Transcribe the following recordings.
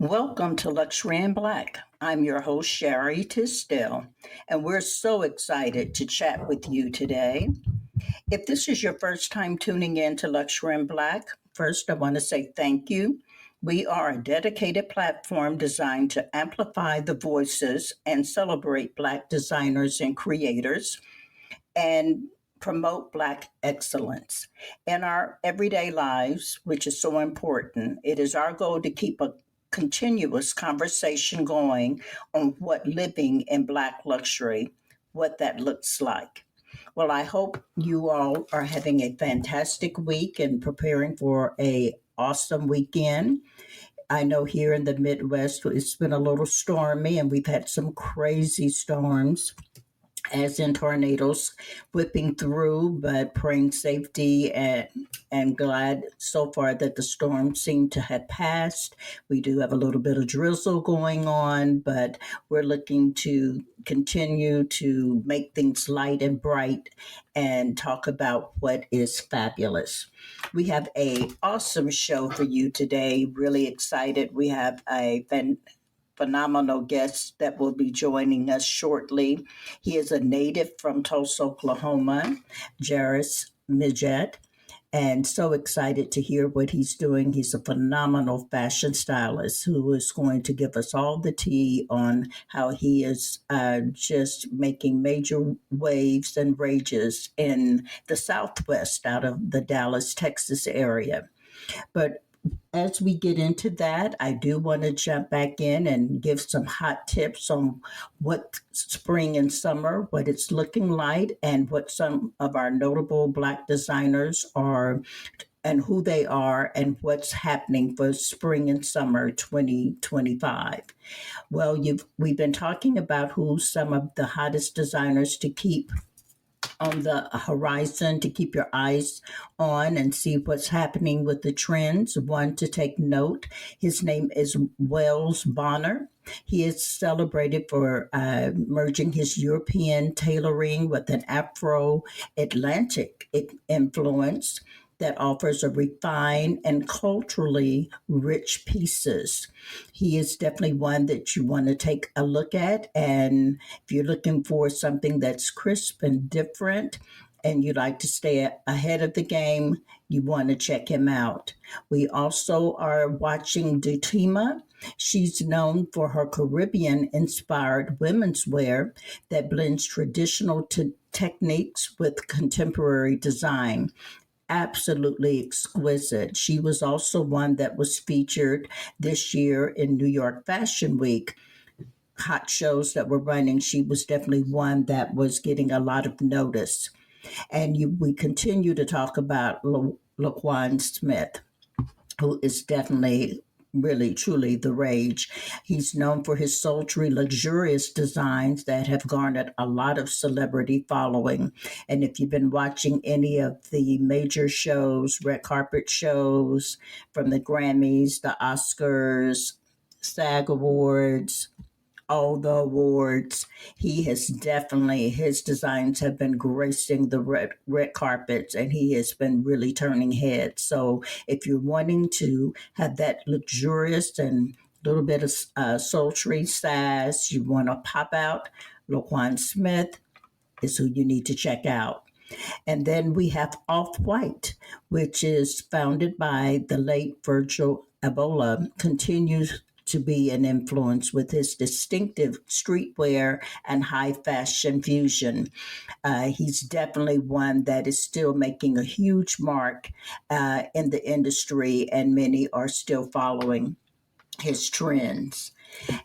Welcome to Luxury in Black. I'm your host, Sherry Tisdale, and we're so excited to chat with you today. If this is your first time tuning in to Luxury in Black, first I want to say thank you. We are a dedicated platform designed to amplify the voices and celebrate Black designers and creators and promote Black excellence in our everyday lives, which is so important. It is our goal to keep a continuous conversation going on what living in Black luxury, what that looks like. Well, I hope you all are having a fantastic week and preparing for a awesome weekend. I know here in the Midwest it's been a little stormy and we've had some crazy storms as in tornadoes whipping through, but praying safety and glad so far that the storm seemed to have passed. We do have a little bit of drizzle going on, but we're looking to continue to make things light and bright and talk about what is fabulous. We have a awesome show for you today. Really excited. We have a phenomenal guest that will be joining us shortly. He is a native from Tulsa, Oklahoma, Jairus Midgette, and so excited to hear what he's doing. He's a phenomenal fashion stylist who is going to give us all the tea on how he is just making major waves and rages in the Southwest out of the Dallas, Texas area. But as we get into that, I do want to jump back in and give some hot tips on what spring and summer, what it's looking like, and what some of our notable Black designers are and who they are and what's happening for spring and summer 2025. Well, we've been talking about who some of the hottest designers to keep on the horizon to keep your eyes on and see what's happening with the trends. One to take note, his name is Wells Bonner. He is celebrated for merging his European tailoring with an Afro Atlantic influence that offers a refined and culturally rich pieces. He is definitely one that you want to take a look at. And if you're looking for something that's crisp and different, and you like to stay ahead of the game, you want to check him out. We also are watching Dutima. She's known for her Caribbean inspired women's wear that blends traditional techniques with contemporary design. Absolutely exquisite. She was also one that was featured this year in New York Fashion Week. Hot shows that were running, she was definitely one that was getting a lot of notice. And we continue to talk about Laquan Smith, who is definitely really truly the rage. He's known for his sultry, luxurious designs that have garnered a lot of celebrity following. And if you've been watching any of the major shows, red carpet shows from the Grammys, the Oscars, SAG Awards, all the awards. He has definitely, his designs have been gracing the red carpets and he has been really turning heads. So if you're wanting to have that luxurious and little bit of sultry sass, you want to pop out, Laquan Smith is who you need to check out. And then we have Off White, which is founded by the late Virgil Abloh, continues to be an influence with his distinctive streetwear and high fashion fusion. He's definitely one that is still making a huge mark in the industry, and many are still following his trends.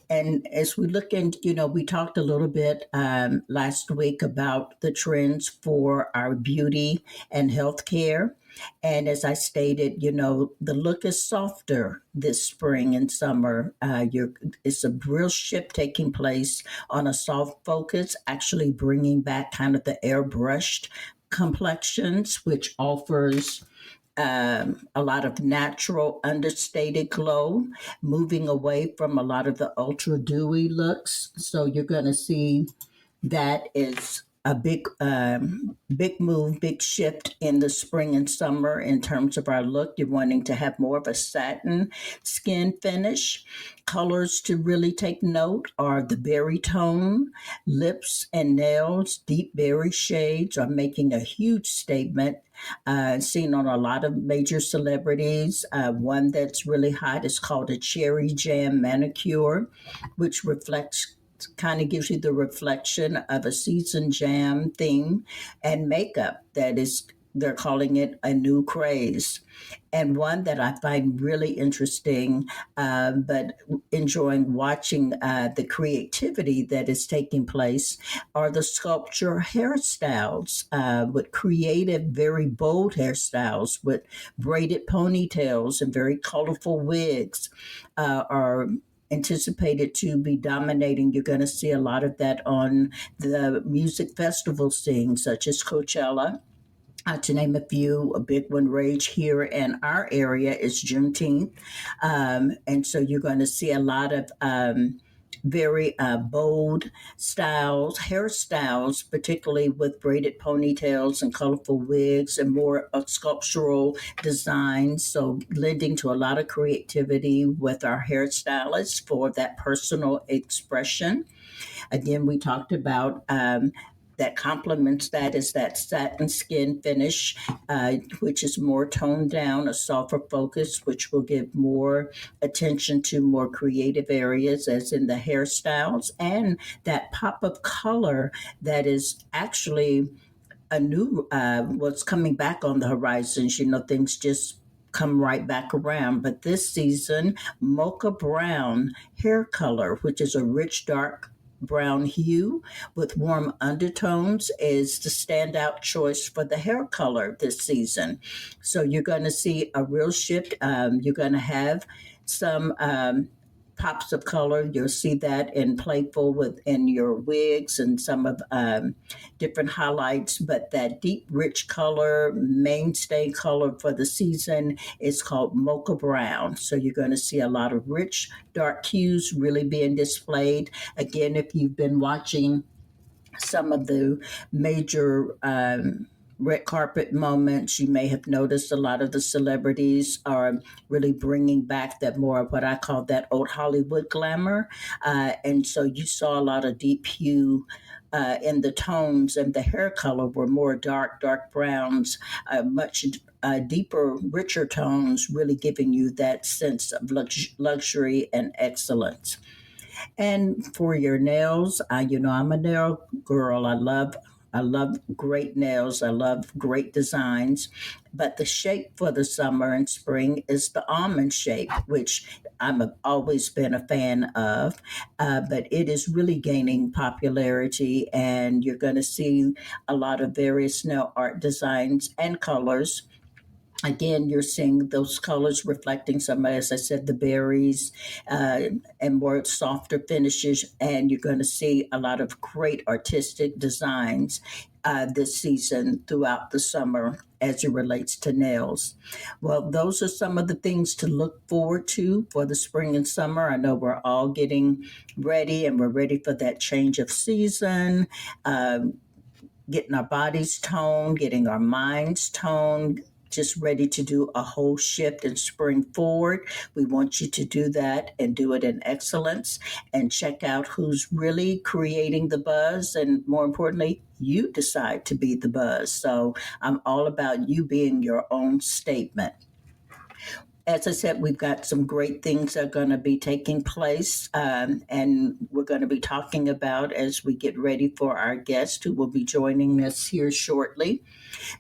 And as we look in, we talked a little bit last week about the trends for our beauty and healthcare. And as I stated, the look is softer this spring and summer. It's a real shift taking place on a soft focus, actually bringing back kind of the airbrushed complexions, which offers a lot of natural understated glow, moving away from a lot of the ultra dewy looks. So you're going to see that is a big move, big shift in the spring and summer in terms of our look. You're wanting to have more of a satin skin finish. Colors to really take note are the berry tone, lips and nails, deep berry shades are making a huge statement. Seen on a lot of major celebrities. One that's really hot is called a cherry jam manicure, which reflects kind of gives you the reflection of a seasoned jam theme and makeup that is they're calling it a new craze. And one that I find really interesting, but enjoying watching the creativity that is taking place, are the sculpture hairstyles with creative, very bold hairstyles with braided ponytails and very colorful wigs are anticipated to be dominating. You're going to see a lot of that on the music festival scene, such as Coachella. To name a few, a big one rage here in our area is Juneteenth. And so you're going to see a lot of very bold styles, hairstyles, particularly with braided ponytails and colorful wigs and more sculptural designs. So, lending to a lot of creativity with our hairstylists for that personal expression. Again, we talked about that complements that is that satin skin finish, which is more toned down, a softer focus, which will give more attention to more creative areas, as in the hairstyles, and that pop of color that is actually a new what's coming back on the horizons. Things just come right back around. But this season, mocha brown hair color, which is a rich dark brown hue with warm undertones, is the standout choice for the hair color this season. So you're going to see a real shift. You're going to have some pops of color. You'll see that in playful within your wigs and some of different highlights. But that deep, rich color, mainstay color for the season is called mocha brown. So you're going to see a lot of rich, dark hues really being displayed. Again, if you've been watching some of the major red carpet moments, you may have noticed a lot of the celebrities are really bringing back that more of what I call that old Hollywood glamour. And so you saw a lot of deep hue in the tones, and the hair color were more dark browns, much deeper, richer tones, really giving you that sense of luxury and excellence. And for your nails, I'm a nail girl. I love great nails. I love great designs. But the shape for the summer and spring is the almond shape, which I've always been a fan of. But it is really gaining popularity, and you're going to see a lot of various nail art designs and colors. Again, you're seeing those colors reflecting some, as I said, the berries uh, and more softer finishes. And you're going to see a lot of great artistic designs this season throughout the summer as it relates to nails. Well, those are some of the things to look forward to for the spring and summer. I know we're all getting ready, and we're ready for that change of season. Getting our bodies toned, getting our minds toned, just ready to do a whole shift and spring forward. We want you to do that and do it in excellence and check out who's really creating the buzz. And more importantly, you decide to be the buzz. So I'm all about you being your own statement. As I said, we've got some great things that are going to be taking place, and we're going to be talking about as we get ready for our guest who will be joining us here shortly.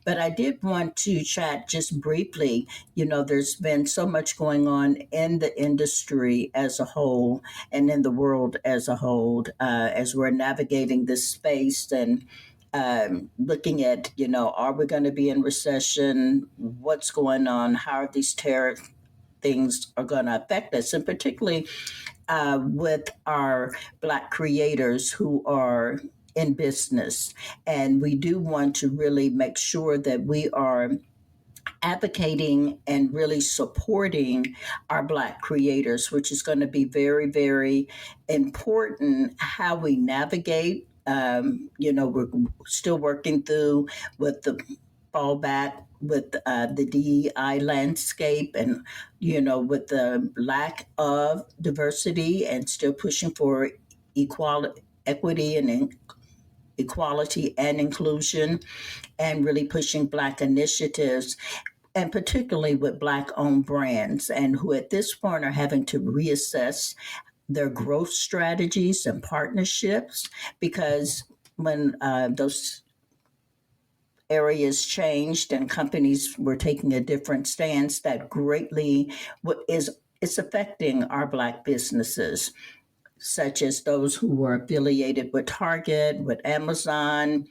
But I did want to chat just briefly. There's been so much going on in the industry as a whole and in the world as a whole as we're navigating this space and looking at, are we going to be in recession? What's going on? How are these tariff things are going to affect us? And particularly with our Black creators who are in business. And we do want to really make sure that we are advocating and really supporting our Black creators, which is going to be very, very important how we navigate. We're still working through with the fallback with the DEI landscape and, with the lack of diversity and still pushing for equality, equity, and equality and inclusion, and really pushing Black initiatives, and particularly with Black owned brands, and who at this point are having to reassess their growth strategies and partnerships, because when those areas changed and companies were taking a different stance, that greatly is affecting our Black businesses, such as those who were affiliated with Target, with Amazon,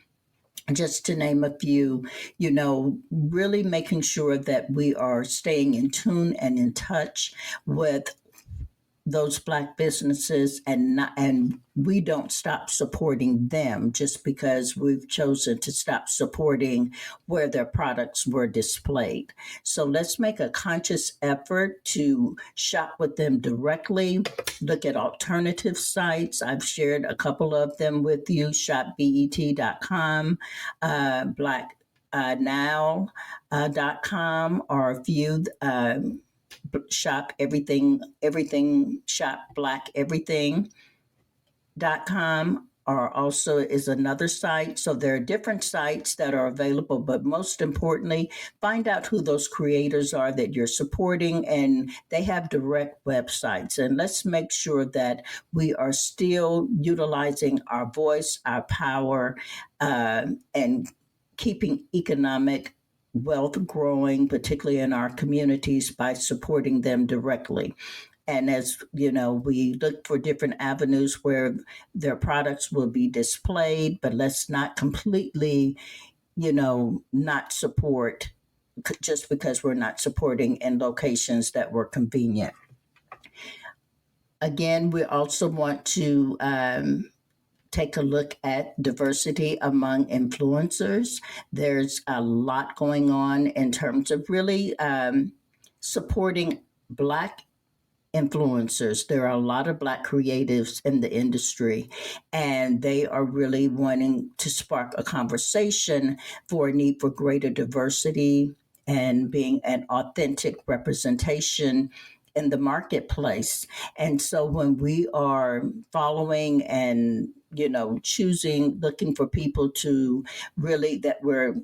just to name a few. Really making sure that we are staying in tune and in touch with those Black businesses, and we don't stop supporting them just because we've chosen to stop supporting where their products were displayed. So let's make a conscious effort to shop with them directly, look at alternative sites. I've shared a couple of them with you: shopbet.com, black now.com, or a few shop everything shop black everything.com, or also is another site. So there are different sites that are available, but most importantly, find out who those creators are that you're supporting, and they have direct websites. And let's make sure that we are still utilizing our voice, our power, and keeping economic wealth growing, particularly in our communities, by supporting them directly. And as you know, we look for different avenues where their products will be displayed, but let's not completely, not support just because we're not supporting in locations that were convenient. Again, we also want to take a look at diversity among influencers. There's a lot going on in terms of really supporting Black influencers. There are a lot of Black creatives in the industry, and they are really wanting to spark a conversation for a need for greater diversity and being an authentic representation in the marketplace. And so when we are following and, choosing, looking for people to really, that we're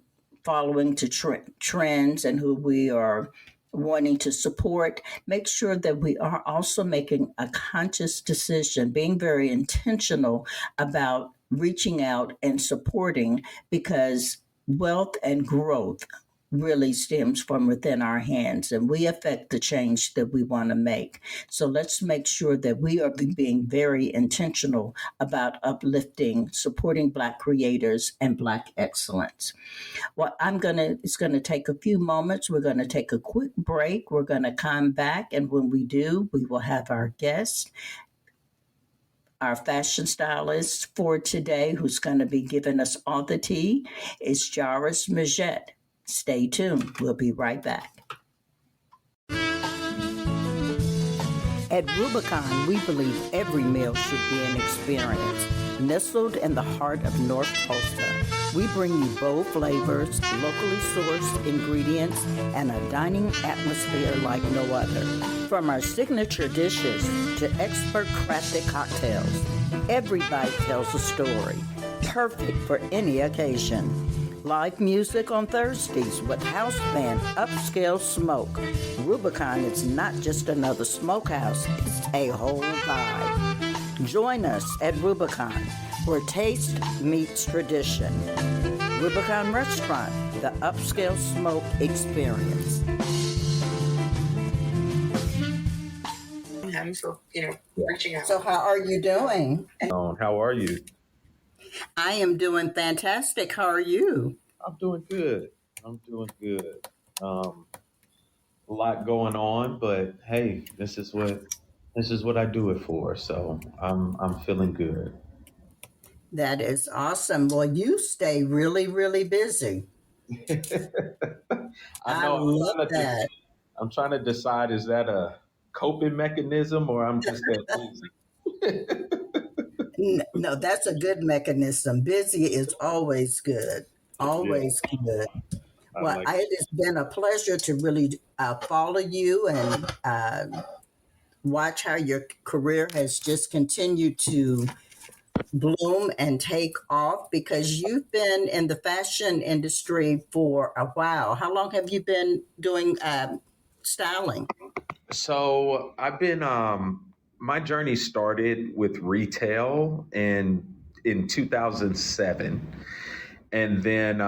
following to trends and who we are wanting to support, make sure that we are also making a conscious decision, being very intentional about reaching out and supporting, because wealth and growth really stems from within our hands, and we affect the change that we want to make. So let's make sure that we are being very intentional about uplifting, supporting Black creators and Black excellence. Well, it's gonna take a few moments. We're gonna take a quick break. We're gonna come back, and when we do, we will have our guest, our fashion stylist for today, who's going to be giving us all the tea, is Jairus Midgette. Stay tuned. We'll be right back. At Rubicon, we believe every meal should be an experience. Nestled in the heart of North Tulsa, we bring you bold flavors, locally sourced ingredients, and a dining atmosphere like no other. From our signature dishes to expert crafted cocktails, every bite tells a story, perfect for any occasion. Live music on Thursdays with house band Upscale Smoke. Rubicon is not just another smokehouse, it's a whole vibe. Join us at Rubicon, where taste meets tradition. Rubicon Restaurant, the Upscale Smoke experience. So, reaching out. So, how are you doing? How are you? I am doing fantastic. How are you? I'm doing good. I'm doing good. A lot going on, but hey, this is what I do it for. So I'm feeling good. That is awesome. Well, you stay really, really busy. I I know love that. I'm trying to decide, is that a coping mechanism or I'm just that busy? No, that's a good mechanism. Busy is always good. Yeah, Always good. I Well, like it has been a pleasure to really follow you and watch how your career has just continued to bloom and take off because you've been in the fashion industry for a while. How long have you been doing styling? So I've been my journey started with retail in 2007, and then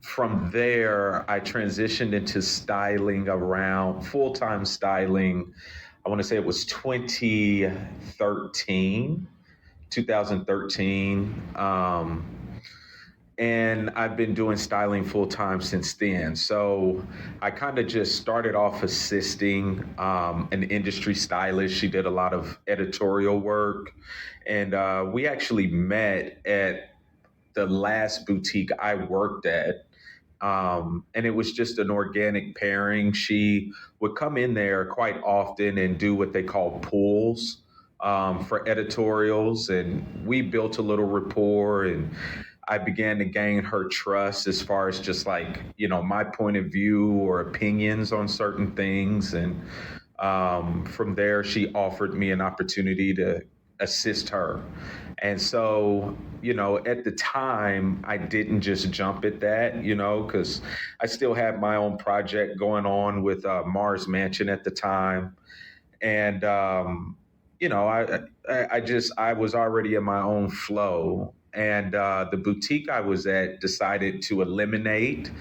from there I transitioned into styling around full time styling. I want to say it was 2013, 2013. And I've been doing styling full time since then. So I kind of just started off assisting an industry stylist. She did a lot of editorial work. And we actually met at the last boutique I worked at. And it was just an organic pairing. She would come in there quite often and do what they call pulls for editorials. And we built a little rapport, and I began to gain her trust as far as just like, my point of view or opinions on certain things. And from there, she offered me an opportunity to assist her. And so, at the time, I didn't just jump at that, because I still had my own project going on with Mars Mansion at the time. And, I was already in my own flow. And the boutique I was at decided to eliminate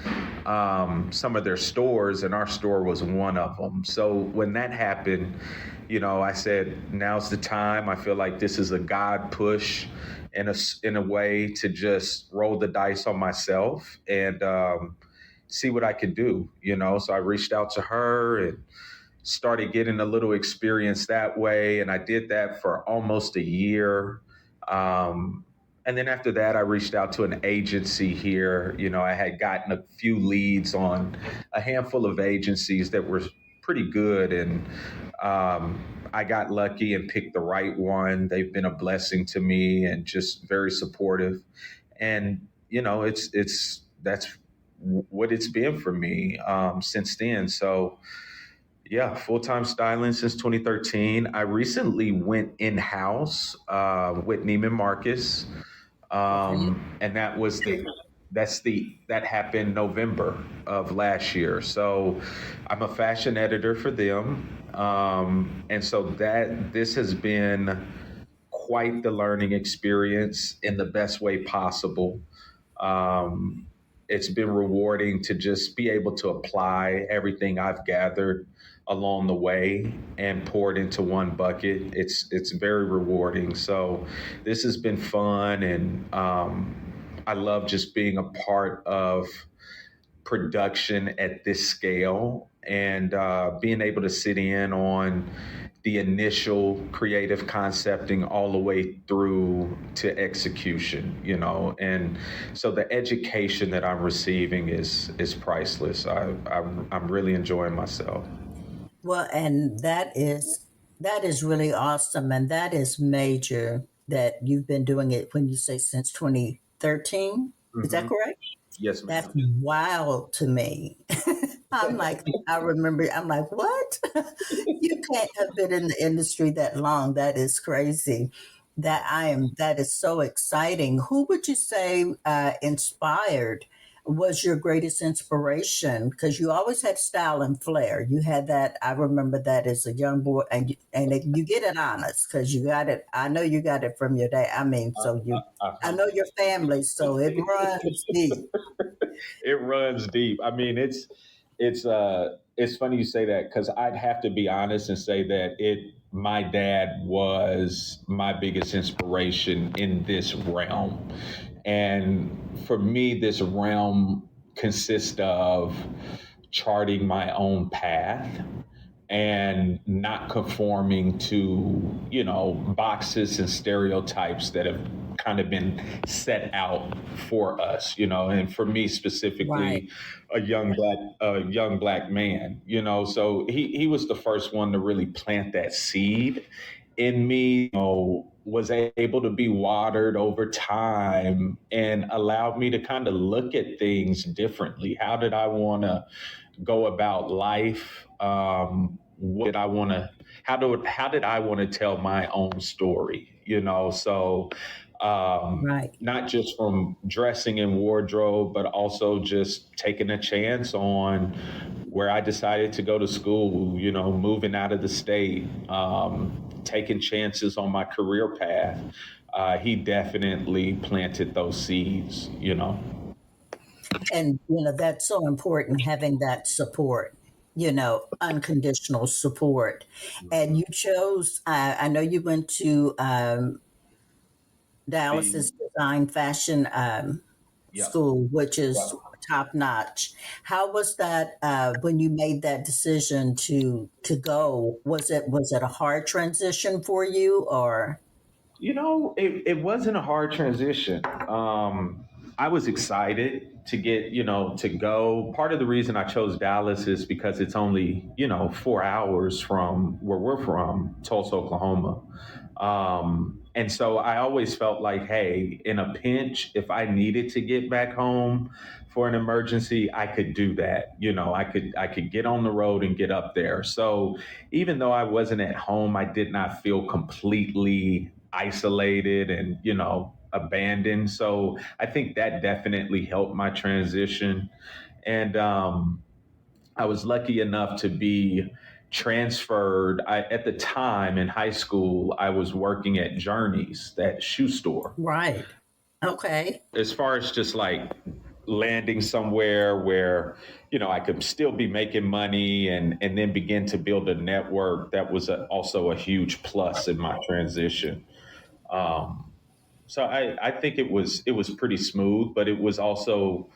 some of their stores, and our store was one of them. So when that happened, I said, now's the time. I feel like this is a God push in a way to just roll the dice on myself and see what I could do. So I reached out to her and started getting a little experience that way. And I did that for almost a year. And then after that, I reached out to an agency here. I had gotten a few leads on a handful of agencies that were pretty good. And I got lucky and picked the right one. They've been a blessing to me and just very supportive. And, that's what it's been for me since then. So, yeah, full time styling since 2013. I recently went in house with Neiman Marcus, Okay. and that happened November of last year. So I'm a fashion editor for them, and so that this has been quite the learning experience in the best way possible. Um, it's been rewarding to just be able to apply everything I've gathered along the way and pour it into one bucket. It's very rewarding. So this has been fun, and I love just being a part of production at this scale and being able to sit in on the initial creative concepting all the way through to execution, and so the education that I'm receiving is priceless. I'm really enjoying myself. Well, and that is really awesome, and that is major that you've been doing it when you say since 2013. Is that Hmm. correct? Yes, That's ma'am. wild to me. I'm like, I remember, I'm like, what? You can't have been in the industry that long. That is crazy. That is so exciting. Who would you say inspired was your greatest inspiration? Because you always had style and flair. You had that. I remember that as a young boy, and you get it honest because you got it. I know you got it from your dad. I mean, I, so you, I I hope know your family, so it runs deep. it runs deep. I mean, it's funny you say that because I'd have to be honest and say that my dad was my biggest inspiration in this realm. And for me, this realm consists of charting my own path and not conforming to, boxes and stereotypes that have kind of been set out for us, and for me Right. specifically, a young black man, so he was the first one to really plant that seed in me, was able to be watered over time and allowed me to kind of look at things differently. How did I want to go about life? What did I want to? How did I want to tell my own story? So Right. not just from dressing and wardrobe, but also just taking a chance on where I decided to go to school. Moving out of the state, taking chances on my career path. He definitely planted those seeds. And, that's so important having that support, unconditional support. And you chose, I know you went to The Dallas's design fashion Yep. school, which is Yep. top notch. How was that when you made that decision to go? Was it a hard transition for you, or? It wasn't a hard transition. I was excited to get, to go. Part of the reason I chose Dallas is because it's only, 4 hours from where we're from, Tulsa, Oklahoma. And so I always felt like, hey, in a pinch, if I needed to get back home for an emergency, I could do that. I could get on the road and get up there. So even though I wasn't at home, I did not feel completely isolated and, abandoned. So I think that definitely helped my transition. And I was lucky enough to be transferred. At the time in high school, I was working at Journeys, that shoe store. Right. Okay. As far as just like landing somewhere where I could still be making money and then begin to build a network, that was also a huge plus in my transition. Um, so I think it was pretty smooth, but it was also,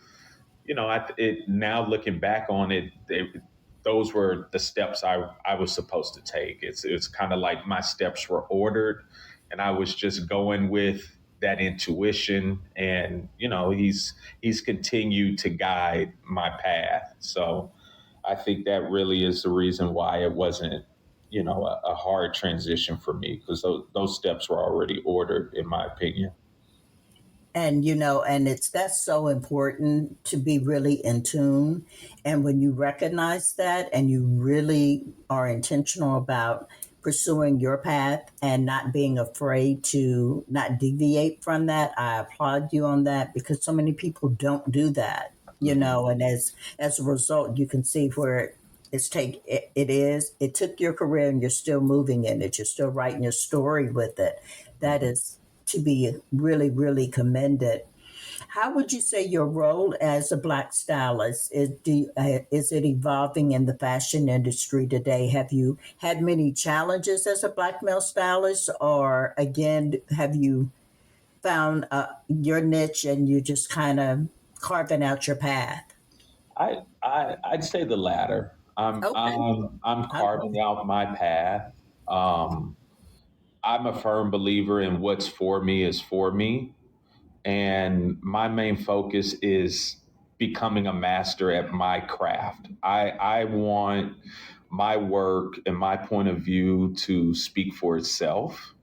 now looking back on it, those were the steps I was supposed to take. It's kind of like my steps were ordered, and I was just going with that intuition. And he's continued to guide my path. So I think that really is the reason why it wasn't a hard transition for me, because those steps were already ordered, in my opinion. And and that's so important to be really in tune. And when you recognize that and you really are intentional about pursuing your path and not being afraid to not deviate from that, I applaud you on that, because so many people don't do that. And as a result, you can see where it took your career and you're still moving in it, you're still writing your story with it. That is to be really, really commended. How would you say your role as a Black stylist is it evolving in the fashion industry today? Have you had many challenges as a Black male stylist, or again, have you found your niche and you just kind of carving out your path? I'd say the latter. I'm Okay. I'm I'm Okay. carving out my path. Um, I'm a firm believer in what's for me is for me, and my main focus is becoming a master at my craft. I want my work and my point of view to speak for itself,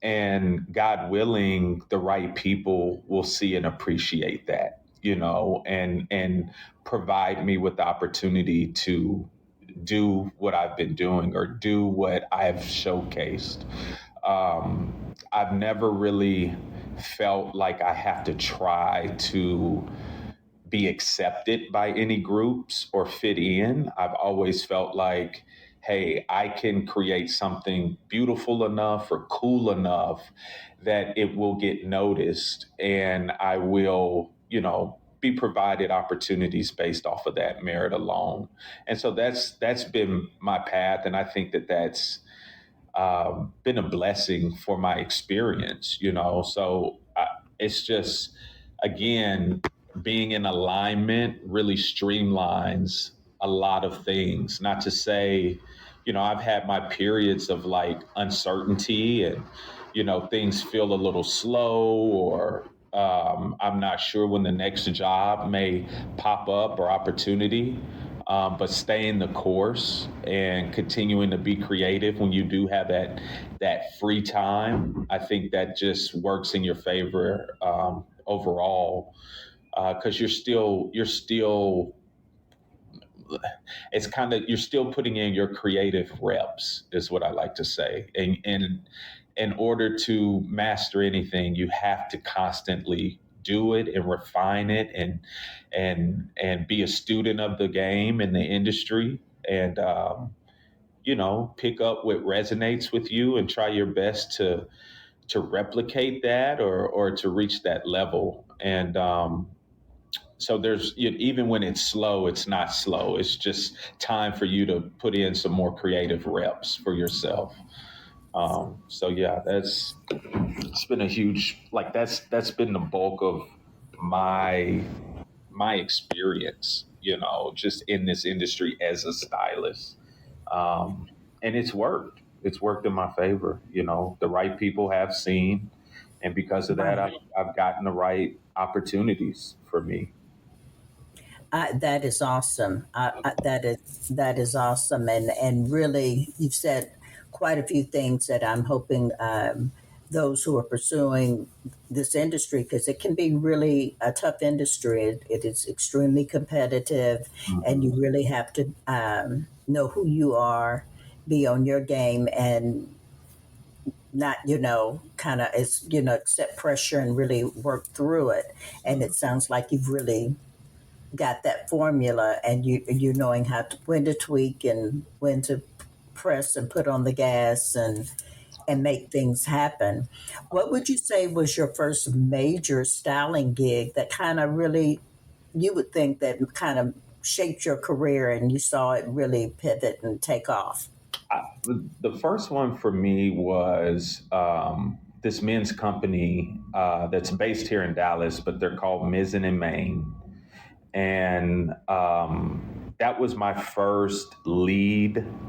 and God willing, the right people will see and appreciate that, and provide me with the opportunity to do what I've been doing or do what I've showcased. I've never really felt like I have to try to be accepted by any groups or fit in. I've always felt like, hey, I can create something beautiful enough or cool enough that it will get noticed, and I will, be provided opportunities based off of that merit alone. And so that's been my path, and I think that's been a blessing for my experience, So it's just, again, being in alignment really streamlines a lot of things. Not to say, I've had my periods of like uncertainty and, things feel a little slow or I'm not sure when the next job may pop up or opportunity. But staying the course and continuing to be creative when you do have that free time, I think that just works in your favor overall because it's kind of you're still putting in your creative reps is what I like to say, and in order to master anything, you have to constantly do it and refine it and be a student of the game and the industry and pick up what resonates with you and try your best to replicate that or to reach that level and so there's even when it's slow, it's not slow. It's just time for you to put in some more creative reps for yourself. So yeah, it's been a huge that's been the bulk of my experience, just in this industry as a stylist. And it's worked. It's worked in my favor. The right people have seen, and because of that, I've gotten the right opportunities for me. That is awesome. That is awesome, and really, you've said quite a few things that I'm hoping those who are pursuing this industry, because it can be really a tough industry. It is extremely competitive, and you really have to know who you are, be on your game, and not kind of accept pressure and really work through it. And it sounds like you've really got that formula, and you knowing how to when to tweak and when to press and put on the gas and make things happen. What would you say was your first major styling gig that kind of really you would think that kind of shaped your career and you saw it really pivot and take off? The first one for me was this men's company that's based here in Dallas, but they're called Mizzen in Maine. And that was my first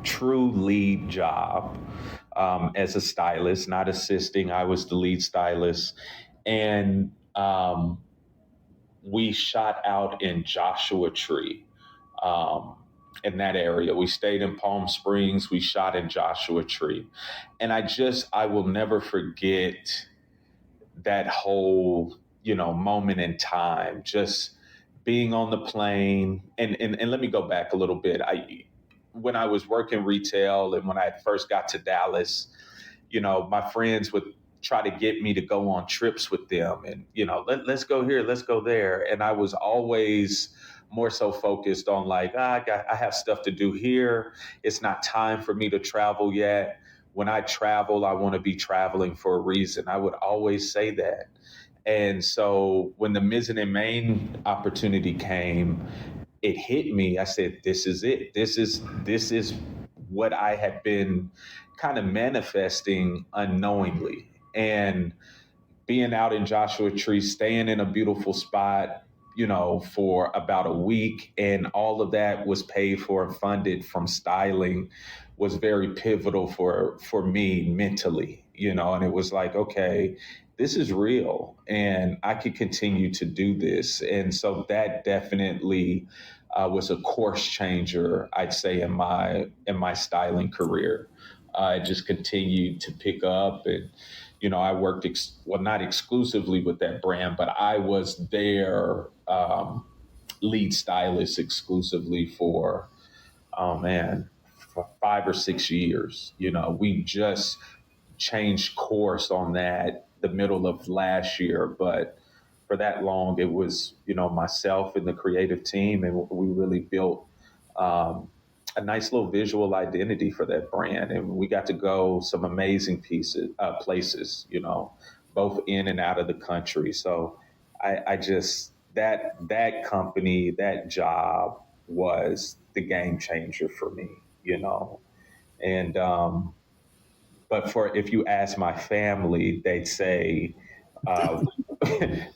true lead job as a stylist, not assisting. I was the lead stylist. And we shot out in Joshua Tree. In that area. We stayed in Palm Springs. We shot in Joshua Tree. And I will never forget that whole, moment in time, just being on the plane. And let me go back a little bit. When I was working retail and when I first got to Dallas, my friends would try to get me to go on trips with them and, let's go here, let's go there. And I was always more so focused on like, I have stuff to do here. It's not time for me to travel yet. When I travel, I want to be traveling for a reason. I would always say that. And so when the Mizzen in Maine opportunity came, it hit me. I said, this is it. This is what I had been kind of manifesting unknowingly. And being out in Joshua Tree, staying in a beautiful spot, for about a week, and all of that was paid for and funded from styling was very pivotal for me mentally, and it was like, okay, this is real and I could continue to do this. And so that definitely was a course changer, I'd say, in my styling career. It just continued to pick up and I worked, not exclusively with that brand, but I was their lead stylist exclusively for, oh man, for 5 or 6 years. We just changed course on that the middle of last year, but for that long, it was, myself and the creative team, and we really built a nice little visual identity for that brand. And we got to go some amazing places, both in and out of the country. So I just, that company, that job was the game changer for me, and, but if you ask my family, they'd say, uh,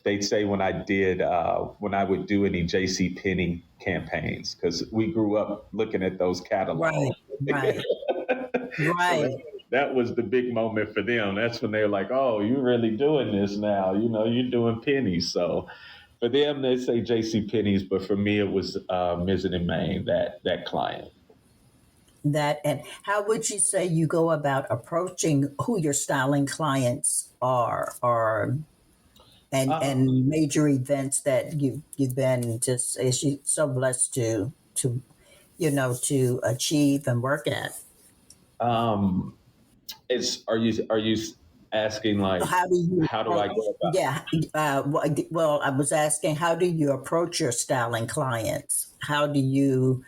they'd say when I would do any J.C. Penney campaigns, because we grew up looking at those catalogs. Right, right. So Right. that was the big moment for them. That's when they're like, "Oh, you're really doing this now. You're doing pennies." So for them, they say J.C. Penney's, but for me, it was Mizzen and Main, that client. That, and how would you say you go about approaching who your styling clients are, or Uh, and major events that you've been just is you so blessed to to achieve and work at? um, it's are you asking like How do you how do I approach? go about? Yeah. Well, I was asking, how do you approach your styling clients? How do you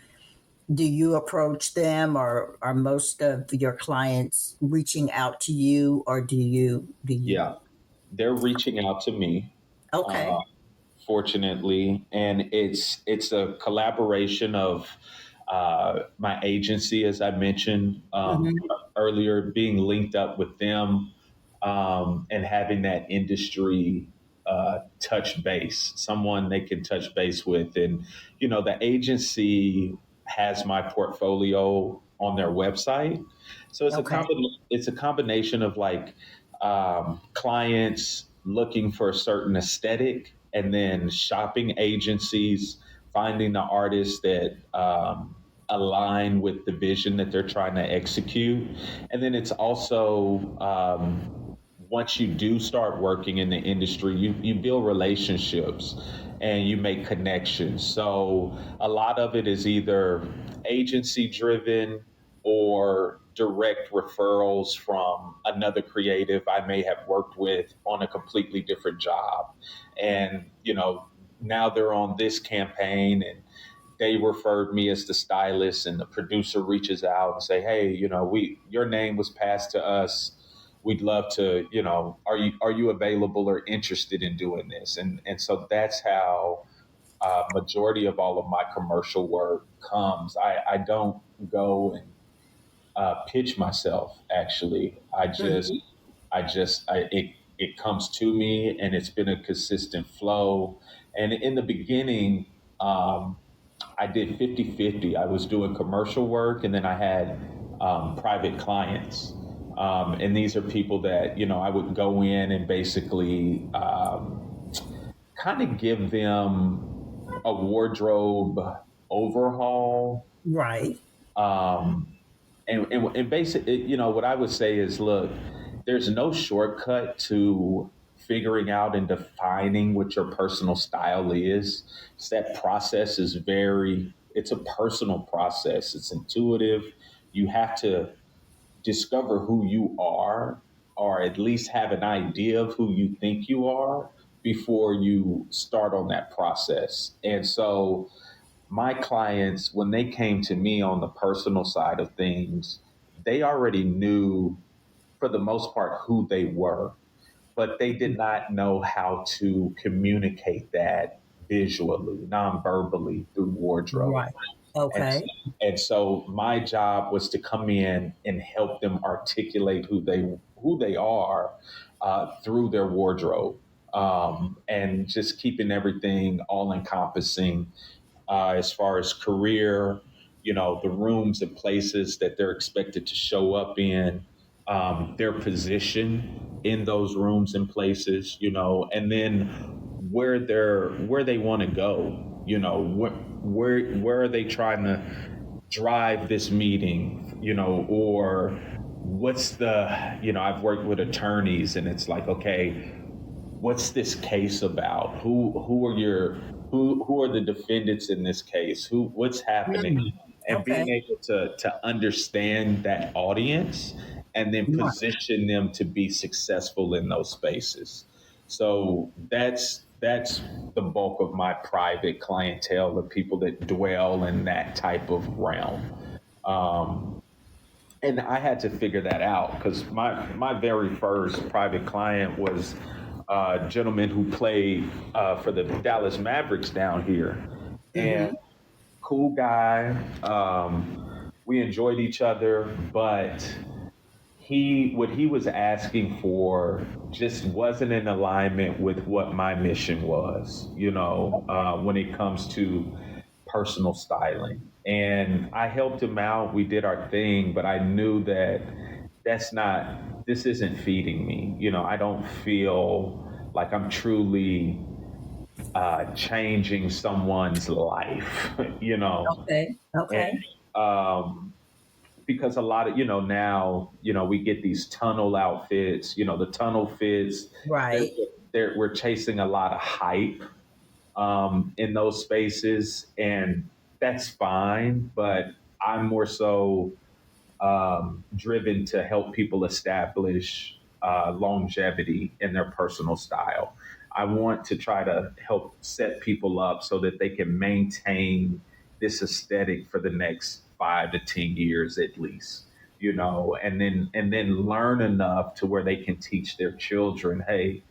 approach them, or are most of your clients reaching out to you, or do you? Yeah, they're reaching out to me. Okay. Uh, Fortunately, and it's a collaboration of my agency, as I mentioned Hmm. earlier, being linked up with them, and having that industry touch base, someone they can touch base with, and the agency has my portfolio on their website, so Okay. it's a combination of like clients looking for a certain aesthetic, and then shopping agencies finding the artists that align with the vision that they're trying to execute. And then it's also once you do start working in the industry, you build relationships and you make connections. So a lot of it is either agency driven or direct referrals from another creative I may have worked with on a completely different job. And, now they're on this campaign, and they referred me as the stylist, and the producer reaches out and say, "Hey, your name was passed to us. We'd love to, are you available or interested in doing this?" And so that's how majority of all of my commercial work comes. I don't go and pitch myself. Actually, Hmm. it comes to me, and it's been a consistent flow. And in the beginning, I did 50-50. I was doing commercial work, and then I had private clients. And these are people that, I would go in and basically kind of give them a wardrobe overhaul. Right. Um, and basically, what I would say is, look, there's no shortcut to figuring out and defining what your personal style is. So that process is it's a personal process. It's intuitive. You have to discover who you are, or at least have an idea of who you think you are before you start on that process. And so my clients, when they came to me on the personal side of things, they already knew for the most part who they were, but they did not know how to communicate that visually, non-verbally through wardrobe. Right. And, Okay. and so my job was to come in and help them articulate who they are through their wardrobe, and just keeping everything all encompassing as far as career, the rooms and places that they're expected to show up in, their position in those rooms and places, and then where they want to go, where are they trying to drive this meeting, or what's I've worked with attorneys, and it's like, okay, what's this case about? Who are the defendants in this case? What's happening? Mm. And being Okay. able to understand that audience, and then Right. position them to be successful in those spaces. So that's the bulk of my private clientele, the people that dwell in that type of realm. Um, and I had to figure that out because my very first private client was a gentleman who played for the Dallas Mavericks down here, and Hmm. cool guy. We enjoyed each other, but what he was asking for just wasn't in alignment with what my mission was. When it comes to personal styling. And I helped him out. We did our thing, but I knew that this isn't feeding me. I don't feel like I'm truly changing someone's life, Okay. and Okay. um, because a lot of, now, we get these tunnel outfits, the tunnel fits, they're, Right. we're chasing a lot of hype in those spaces, and that's fine. But I'm more so driven to help people establish longevity in their personal style. I want to try to help set people up so that they can maintain this aesthetic for the next 5 to 10 years at least, and then learn enough to where they can teach their children, hey,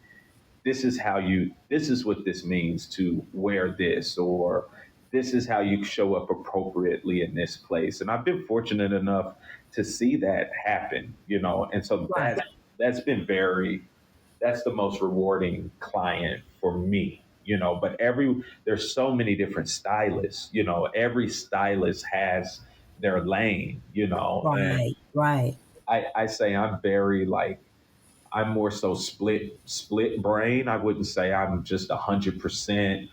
this is what this means to wear this, or this is how you show up appropriately in this place. And I've been fortunate enough to see that happen, and so Right. that's been that's the most rewarding client for me. But there's so many different stylists. Every stylist has their lane. And Right. Right. I say I'm very like, I'm more so split brain. I wouldn't say I'm just 100%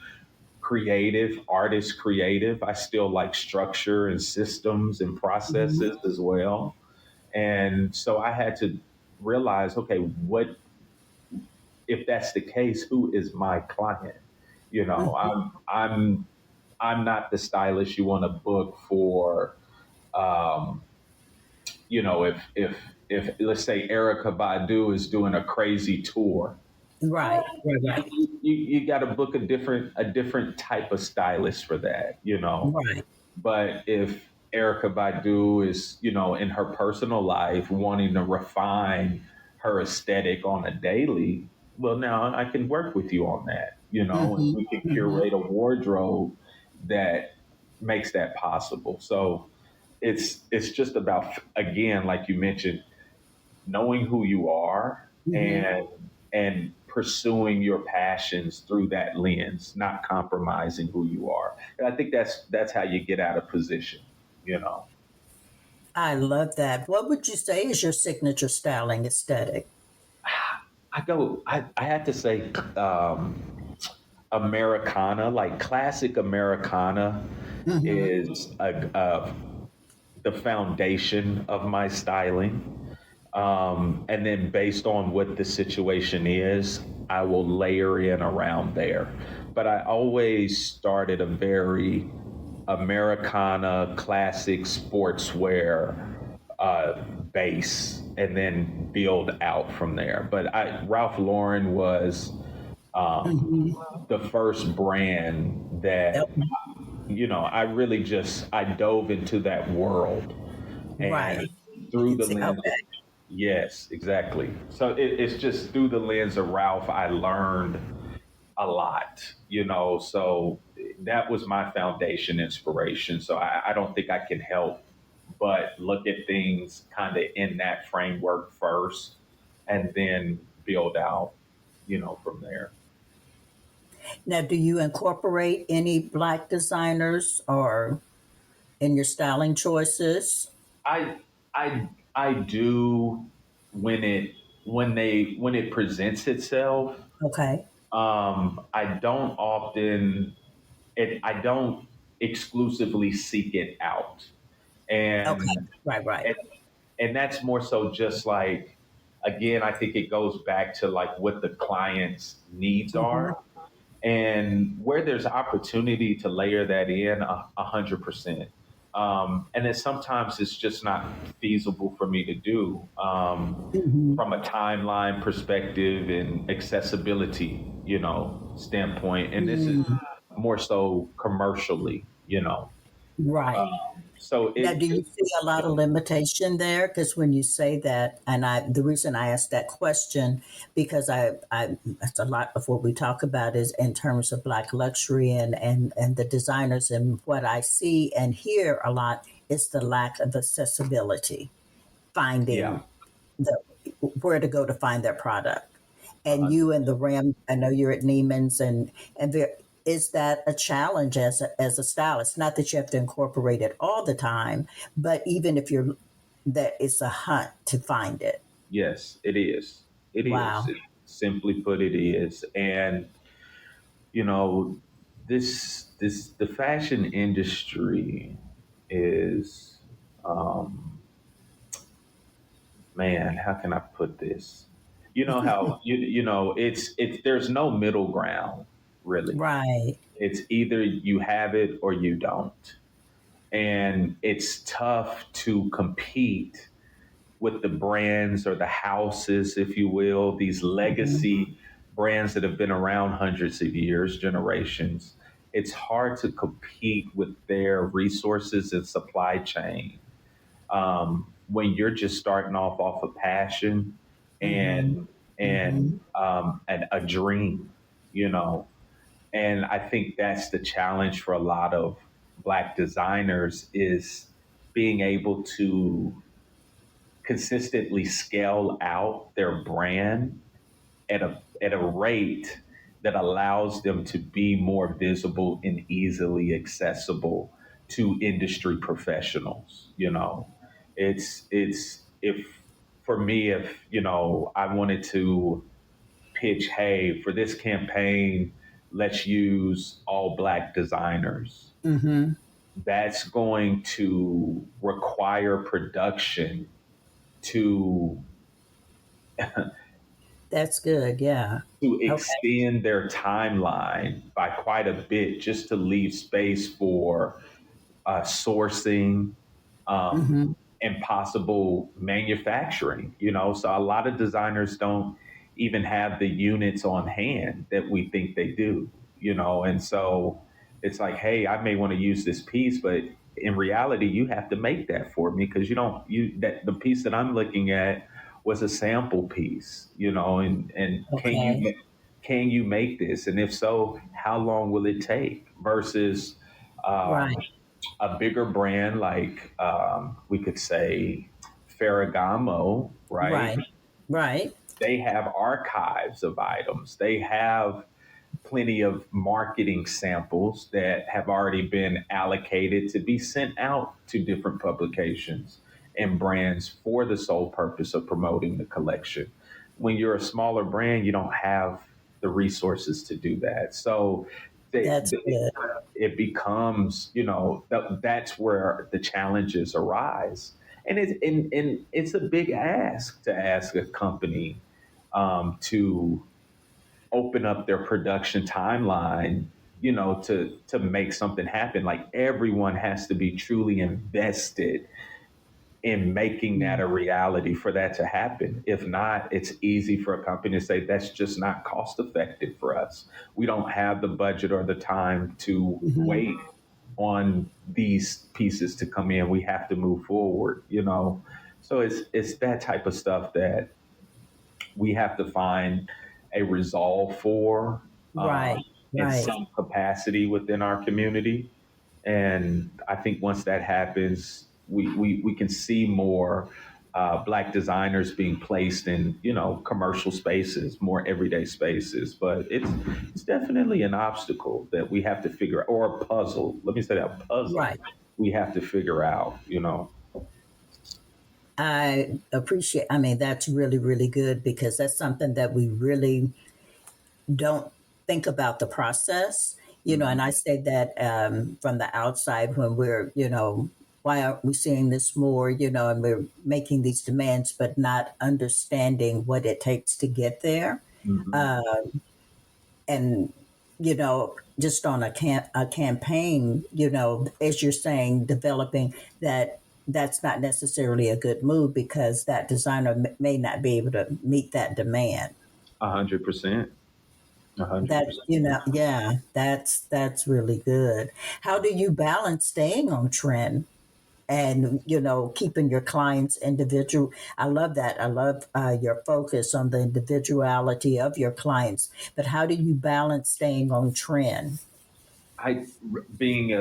creative, artist creative. I still like structure and systems and Mhm. processes as well. And so I had to realize, okay, what if that's the case? Who is my client? You know, Mhm. I'm I'm I'm not the stylist you want to book for. Um, if let's say Erica Badu is doing a crazy tour, Right. Right. Right. you got to book a different type of stylist for that. Right. But if Erica Badu is, in her personal life wanting to refine her aesthetic on a daily, well, now I can work with you on that, and Mhm. we can Mhm. curate a wardrobe that makes that possible. So it's just about, again, like you mentioned, knowing who you are Mhm. and pursuing your passions through that lens, not compromising who you are. And I think that's how you get out of position, you know. I love that. What would you say is your signature styling aesthetic? I have to say, Americana, like classic Americana, Hmm. is the foundation of my styling. And then based on what the situation is, I will layer in around there. But I always started a very Americana classic sportswear base and then build out from there. But Ralph Lauren was Hmm. the first brand that, I really I dove into that world, and Right. I through can the see. lens of, Okay. yes, exactly. So it's just through the lens of Ralph, I learned a lot, so that was my foundation inspiration. So I don't think I can help but look at things kind of in that framework first and then build out, from there. Now, do you incorporate any black designers or in your styling choices? I I do when it presents itself. Okay. I don't exclusively seek it out, Okay. and Right. Right. and, and that's more so just like, again, I think it goes back to like what the client's needs Hmm. are, and where there's opportunity to layer that in 100%. And then sometimes it's just not feasible for me to do, Hmm. from a timeline perspective and accessibility, standpoint. And this is Mm. more so commercially, Right. so Now, do you see a lot of limitation there? Because when you say that, and the reason I asked that question, because that's a lot of what we talk about is in terms of Black luxury and the designers, and what I see and hear a lot is the lack of accessibility, yeah, finding the where to go to find their product. And uh, you and the Ram, I know you're at Neiman's, and is that a challenge as a stylist? Not that you have to incorporate it all the time, but even if you're that it's a hunt to find it. Yes, it is. It is. Wow. Simply put, it is. And you know, the fashion industry is, um, man, how can I put this? You know how it's there's no middle ground really. Right. It's either you have it or you don't, and it's tough to compete with the brands or the houses, if you will, these Mhm. legacy brands that have been around hundreds of years, generations. It's hard to compete with their resources and supply chain when you're just starting off a passion Mhm. and Mhm. and a dream, you know. And I think that's the challenge for a lot of Black designers is being able to consistently scale out their brand at a rate that allows them to be more visible and easily accessible to industry professionals. It's if for me, if I wanted to pitch, hey, for this campaign, let's use all Black designers. Mhm. That's going to require production to That's good. Yeah. to Okay. extend their timeline by quite a bit just to leave space for sourcing um, Mhm. and possible manufacturing. So a lot of designers don't even have the units on hand that we think they do. And so it's like, hey, I may want to use this piece, but in reality, you have to make that for me because you don't you that the piece that I'm looking at was a sample piece, and Okay. can you make this? And if so, how long will it take? Versus um, Right. a bigger brand like we could say Ferragamo, right? Right. Right. They have archives of items. They have plenty of marketing samples that have already been allocated to be sent out to different publications and brands for the sole purpose of promoting the collection. When you're a smaller brand, you don't have the resources to do that. So That's good. it becomes, that's where the challenges arise. And it's a big ask to ask a company to open up their production timeline, to make something happen. Like everyone has to be truly invested in making that a reality for that to happen. If not, it's easy for a company to say that's just not cost effective for us. We don't have the budget or the time to Mhm. wait on these pieces to come in. We have to move forward. So it's that type of stuff that we have to find a resolve for Right. in Right. some capacity within our community. And I think once that happens, we can see more Black designers being placed in commercial spaces, more everyday spaces. But it's definitely an obstacle that we have to figure, or a puzzle. Let me say that, a puzzle Right. we have to figure out. I appreciate, I mean, that's really, really good because that's something that we really don't think about the process, and I Mhm. say that from the outside when we're, why aren't we seeing this more, and we're making these demands, but not understanding what it takes to get there. Mhm. Uh, and, just on a campaign, as you're saying, developing that that's not necessarily a good move because that designer may not be able to meet that demand. 100%. a hundred That, percent. yeah, that's really good. How do you balance staying on trend and keeping your clients individual? I love that. I love your focus on the individuality of your clients. But how do you balance staying on trend? I being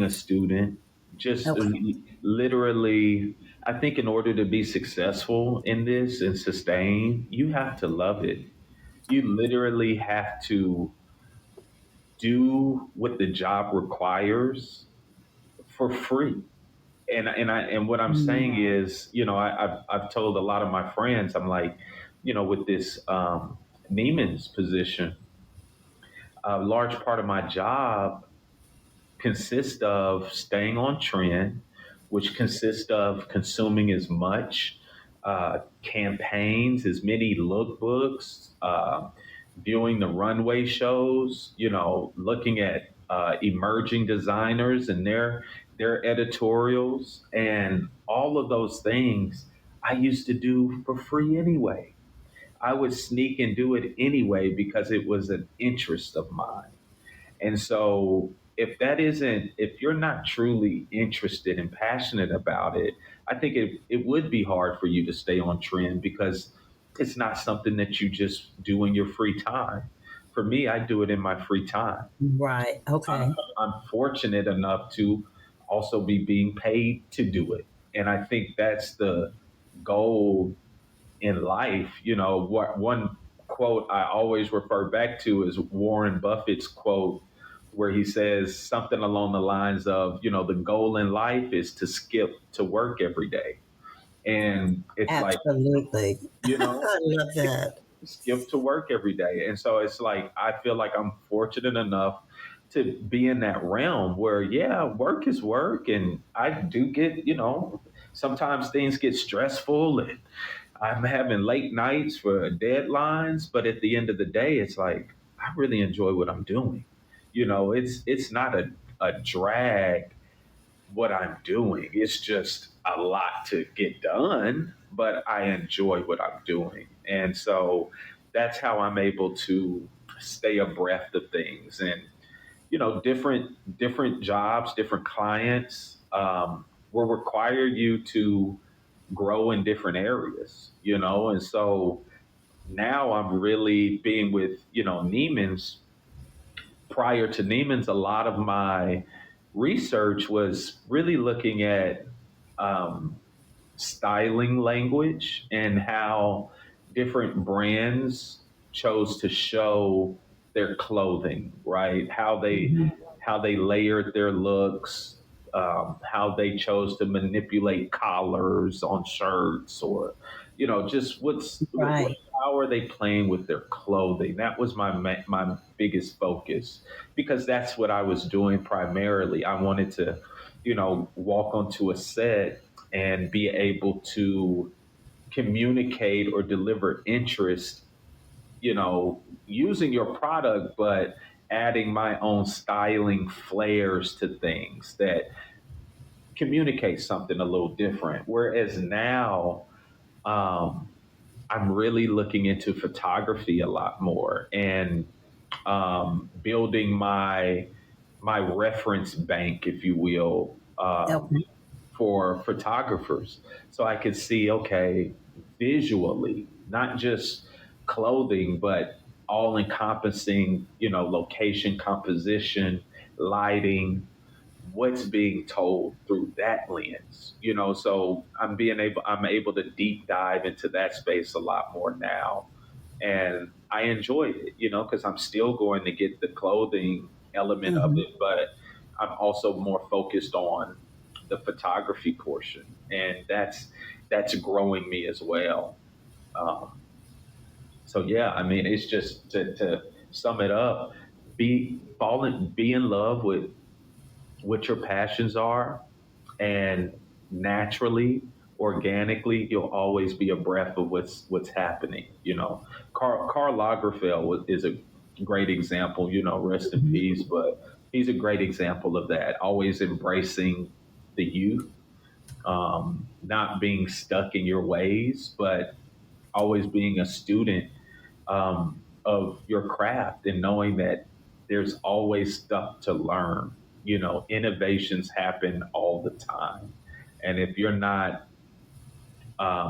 a student, just Okay. literally, I think in order to be successful in this and sustain, you have to love it. You literally have to do what the job requires for free. And what I'm saying is, I've told a lot of my friends, I'm like, with this Neiman's position, a large part of my job consists of staying on trend, which consists of consuming as much campaigns, as many lookbooks, viewing the runway shows, looking at emerging designers and their editorials, and all of those things I used to do for free anyway. I would sneak and do it anyway because it was an interest of mine. And so if you're not truly interested and passionate about it, I think it would be hard for you to stay on trend because it's not something that you just do in your free time. For me, I do it in my free time. Right. Okay. I'm fortunate enough to also be being paid to do it. And I think that's the goal in life. What one quote I always refer back to is Warren Buffett's quote, where he says something along the lines of, the goal in life is to skip to work every day. And it's Absolutely. I love that. skip to work every day. And so it's like, I feel like I'm fortunate enough to be in that realm where, yeah, work is work. And I do get, sometimes things get stressful and I'm having late nights for deadlines. But at the end of the day, it's like, I really enjoy what I'm doing. It's not a drag what I'm doing. It's just a lot to get done, but I enjoy what I'm doing. And so that's how I'm able to stay abreast of things. And, different jobs, different clients will require you to grow in different areas, and so now I'm really being with, Neiman's. Prior to Neiman's, a lot of my research was really looking at um, styling language and how different brands chose to show their clothing, right? How they layered their looks, how they chose to manipulate collars on shirts, or just Right. how are they playing with their clothing? That was my biggest focus because that's what I was doing primarily. I wanted to, walk onto a set and be able to communicate or deliver interest, using your product, but adding my own styling flares to things that communicate something a little different. Whereas now, um, I'm really looking into photography a lot more and building my reference bank, if you will, Okay. for photographers, so I could see, okay, visually, not just clothing, but all encompassing, location, composition, lighting, what's being told through that lens, so I'm able to deep dive into that space a lot more now. And I enjoy it, because I'm still going to get the clothing element of Hmm. it, but I'm also more focused on the photography portion, and that's growing me as well. Um, so yeah, I mean, it's just to sum it up: be in love with what your passions are, and naturally, organically, you'll always be a breath of what's happening. Karl Lagerfeld is a great example. Rest in Hmm. peace, but he's a great example of that. Always embracing the youth, not being stuck in your ways, but always being a student of your craft and knowing that there's always stuff to learn. Innovations happen all the time. And if you're not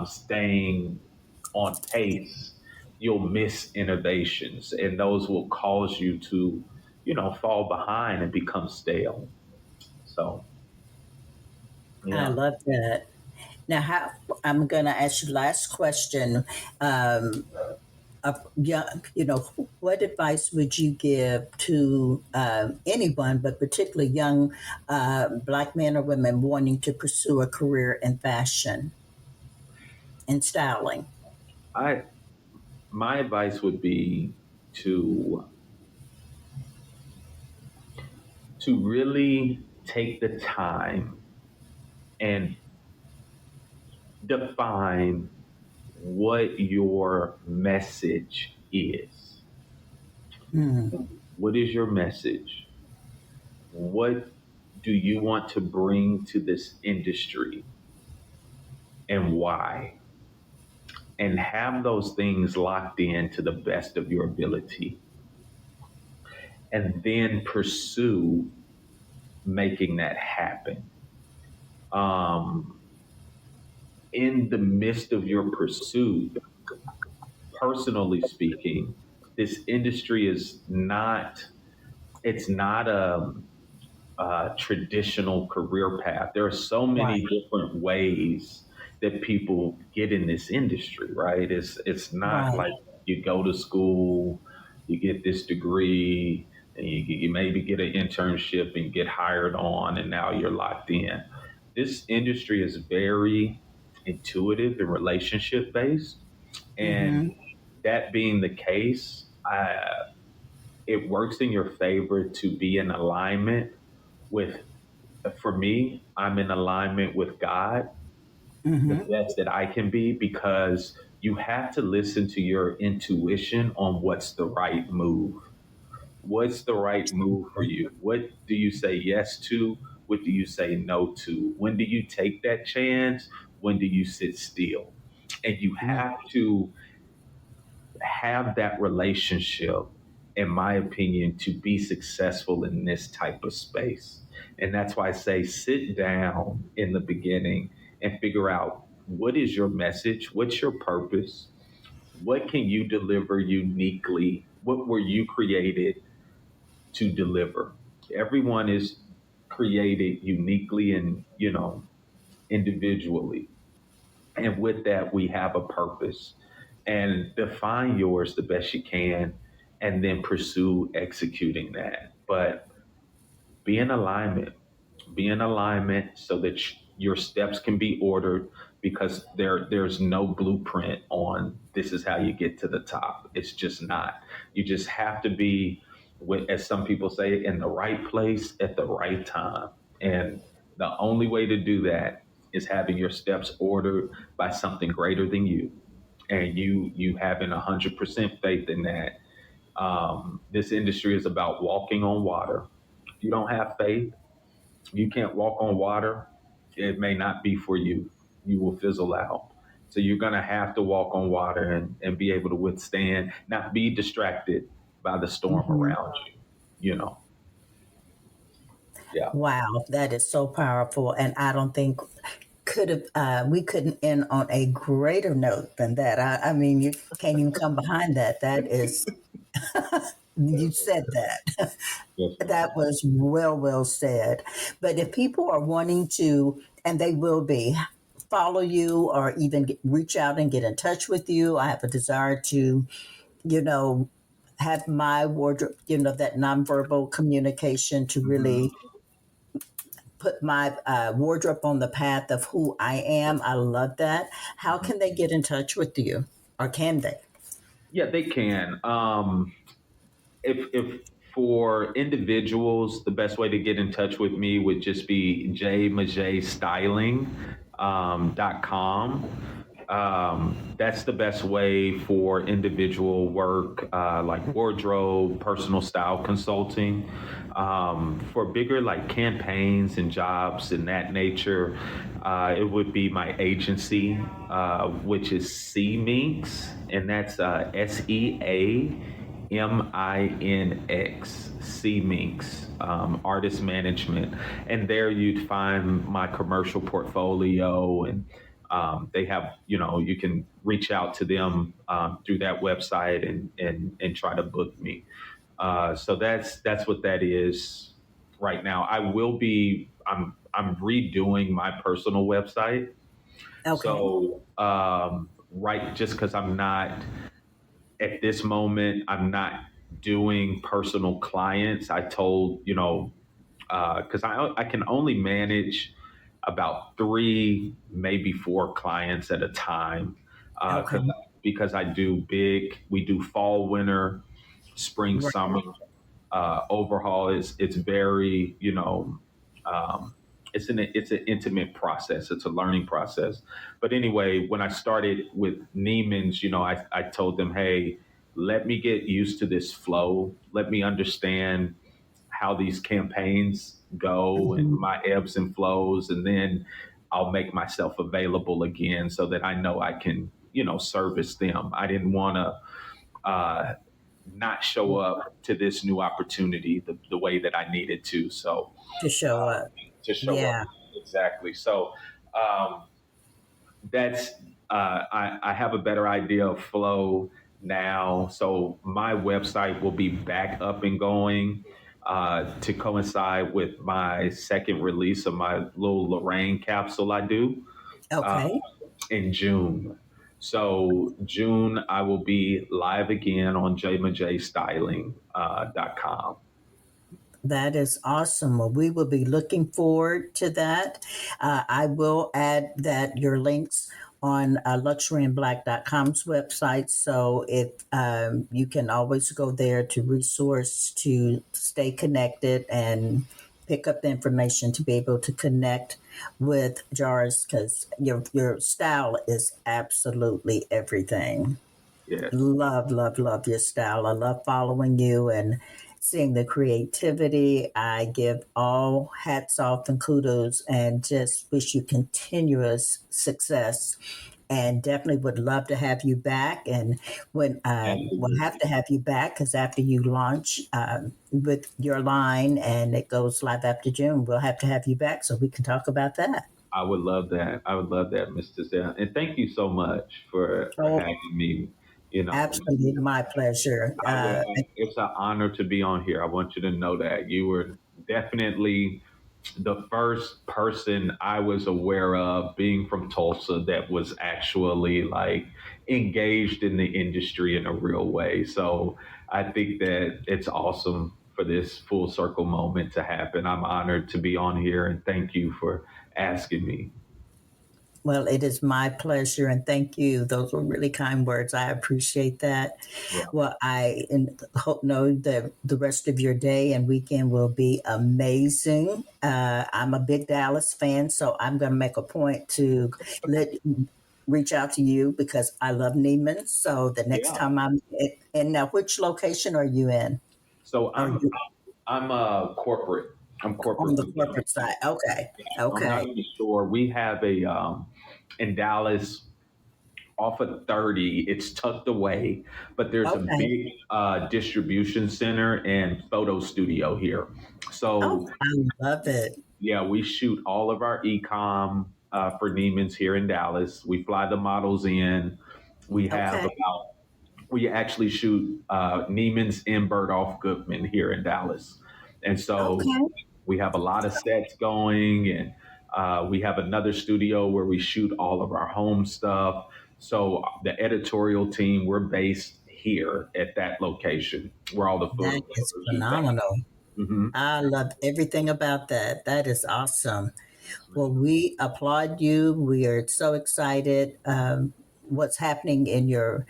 staying on pace, you'll miss innovations, and those will cause you to, fall behind and become stale. So, I yeah. love that. Now, how I'm going to ask you the last question. Um, young, what advice would you give to anyone, but particularly young Black men or women wanting to pursue a career in fashion and styling? I My advice would be to really take the time and define what your message is. Mm, What is your message? What do you want to bring to this industry and why? And have those things locked in to the best of your ability. And then pursue making that happen. Um, in the midst of your pursuit, personally speaking, this industry is not, it's not a traditional career path. There are so right, many different ways that people get in this industry, right? It's not right. like you go to school, you get this degree, and you maybe get an internship and get hired on, and now you're locked in. This industry is very intuitive and relationship based, and Mm-hmm, that being the case, it works in your favor to be in alignment with, for me, I'm in alignment with God, the mm-hmm, best that I can be, because you have to listen to your intuition on what's the right move. What's the right move for you? What do you say yes to? What do you say no to? When do you take that chance? When do you sit still? And you have to have that relationship, in my opinion, to be successful in this type of space. And that's why I say sit down in the beginning and figure out what is your message, what's your purpose, what can you deliver uniquely, what were you created to deliver. Everyone is created uniquely and, individually. And with that, we have a purpose, and define yours the best you can, and then pursue executing that. But be in alignment, so that your steps can be ordered, because there's no blueprint on this is how you get to the top. It's just not. You just have to be, as some people say, in the right place at the right time. And the only way to do that is having your steps ordered by something greater than you, and you having 100% faith in that. This industry is about walking on water. If you don't have faith, you can't walk on water, it may not be for you. You will fizzle out. So you're going to have to walk on water, and be able to withstand, not be distracted by the storm mm-hmm. around you, you know? Yeah. Wow, that is so powerful, and I don't think could have we couldn't end on a greater note than that. I mean, you can't even come behind that. That is, you said that. Yes, That ma'am. was well said. But if people are wanting to, and they will be, follow you or even reach out and get in touch with you, I have a desire to, you know, have my wardrobe, that nonverbal communication to Mhm. really put my wardrobe on the path of who I am. I love that. How Mhm. can they get in touch with you? Or can they? Yeah, they can. If for individuals, the best way to get in touch with me would just be jmajaystyling.com. That's the best way for individual work, like wardrobe, personal style consulting. For bigger like campaigns and jobs in that nature, it would be my agency, which is C Minx, and that's SEAMINX, C Minx, artist management. And there you'd find my commercial portfolio, and they have, you can reach out to them through that website, and try to book me. So that's what that is right now. I'm redoing my personal website. Okay. So right, just because I'm not at this moment, I'm not doing personal clients. I told, because I can only manage about 3, maybe 4 clients at a time. Okay. Because we do fall, winter, spring, Right. summer overhaul. It's very, um, it's an intimate process. It's a learning process. But anyway, when I started with Neiman's, I told them, hey, let me get used to this flow. Let me understand how these campaigns go and Mhm. my ebbs and flows, and then I'll make myself available again so that I know I can, service them. I didn't want to not show up to this new opportunity the way that I needed to. So To show uh, up. to show up Yeah. exactly. So um, that's I have a better idea of flow now. So my website will be back up and going to coincide with my second release of my little Lorraine capsule I do uh, Okay. in June. So June, I will be live again on jmajstyling.com. That is awesome. Well, we will be looking forward to that. I will add that your links on luxuryandblack.com's website. So if you can always go there to resource, to stay connected and pick up the information to be able to connect with Jairus, because your style is absolutely everything. Yeah, Love, love, love your style. I love following you and seeing the creativity. I give all hats off and kudos and just wish you continuous success. And definitely would love to have you back. And when we'll have to have you back because after you launch with your line and it goes live after June, we'll have to have you back so we can talk about that. I would love that. I would love that, Mr. Zell. And thank you so much for Oh, having me. You know, absolutely my pleasure. it's an honor to be on here. I want you to know that you were definitely the first person I was aware of being from Tulsa that was actually like engaged in the industry in a real way. So I think that it's awesome for this full circle moment to happen. I'm honored to be on here and thank you for asking me. Well, it is my pleasure and thank you. Those were really kind words. I appreciate that. Well, hope know that the rest of your day and weekend will be amazing. I'm a big Dallas fan, so I'm going to make a point to let reach out to you because I love Neiman. So the next Yeah. time and now which location are you in? So Are you I'm corporate. I'm on corporate the with them. corporate side? Okay. I'm not Okay. in the store. We have a in Dallas off of 30. It's tucked away, but there's a Okay. big distribution center and photo studio here. Oh, So I love it. yeah, we shoot all of our e-com for Neiman's here in Dallas. We fly the models in. We have Okay. about we actually shoot Neiman's in Bergdorf Goodman here in Dallas, and so Okay. we have a lot of sets going, and we have another studio where we shoot all of our home stuff. So the editorial team, we're based here at that location where all the That is photographers do that. phenomenal. Hmm. I love everything about that. That is awesome. Yes, Well, ma'am. we applaud you. We are so excited what's happening in your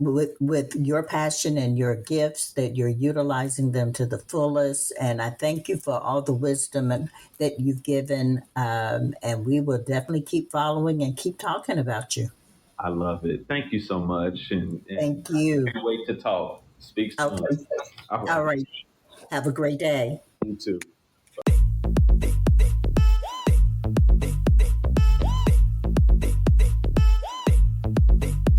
with your passion and your gifts that you're utilizing them to the fullest. And I thank you for all the wisdom that you've given. And we will definitely keep following and keep talking about you. I love it. Thank you so much, and Thank you. can't wait to talk. Speak soon. Okay. All All right. right. Have a great day. You too.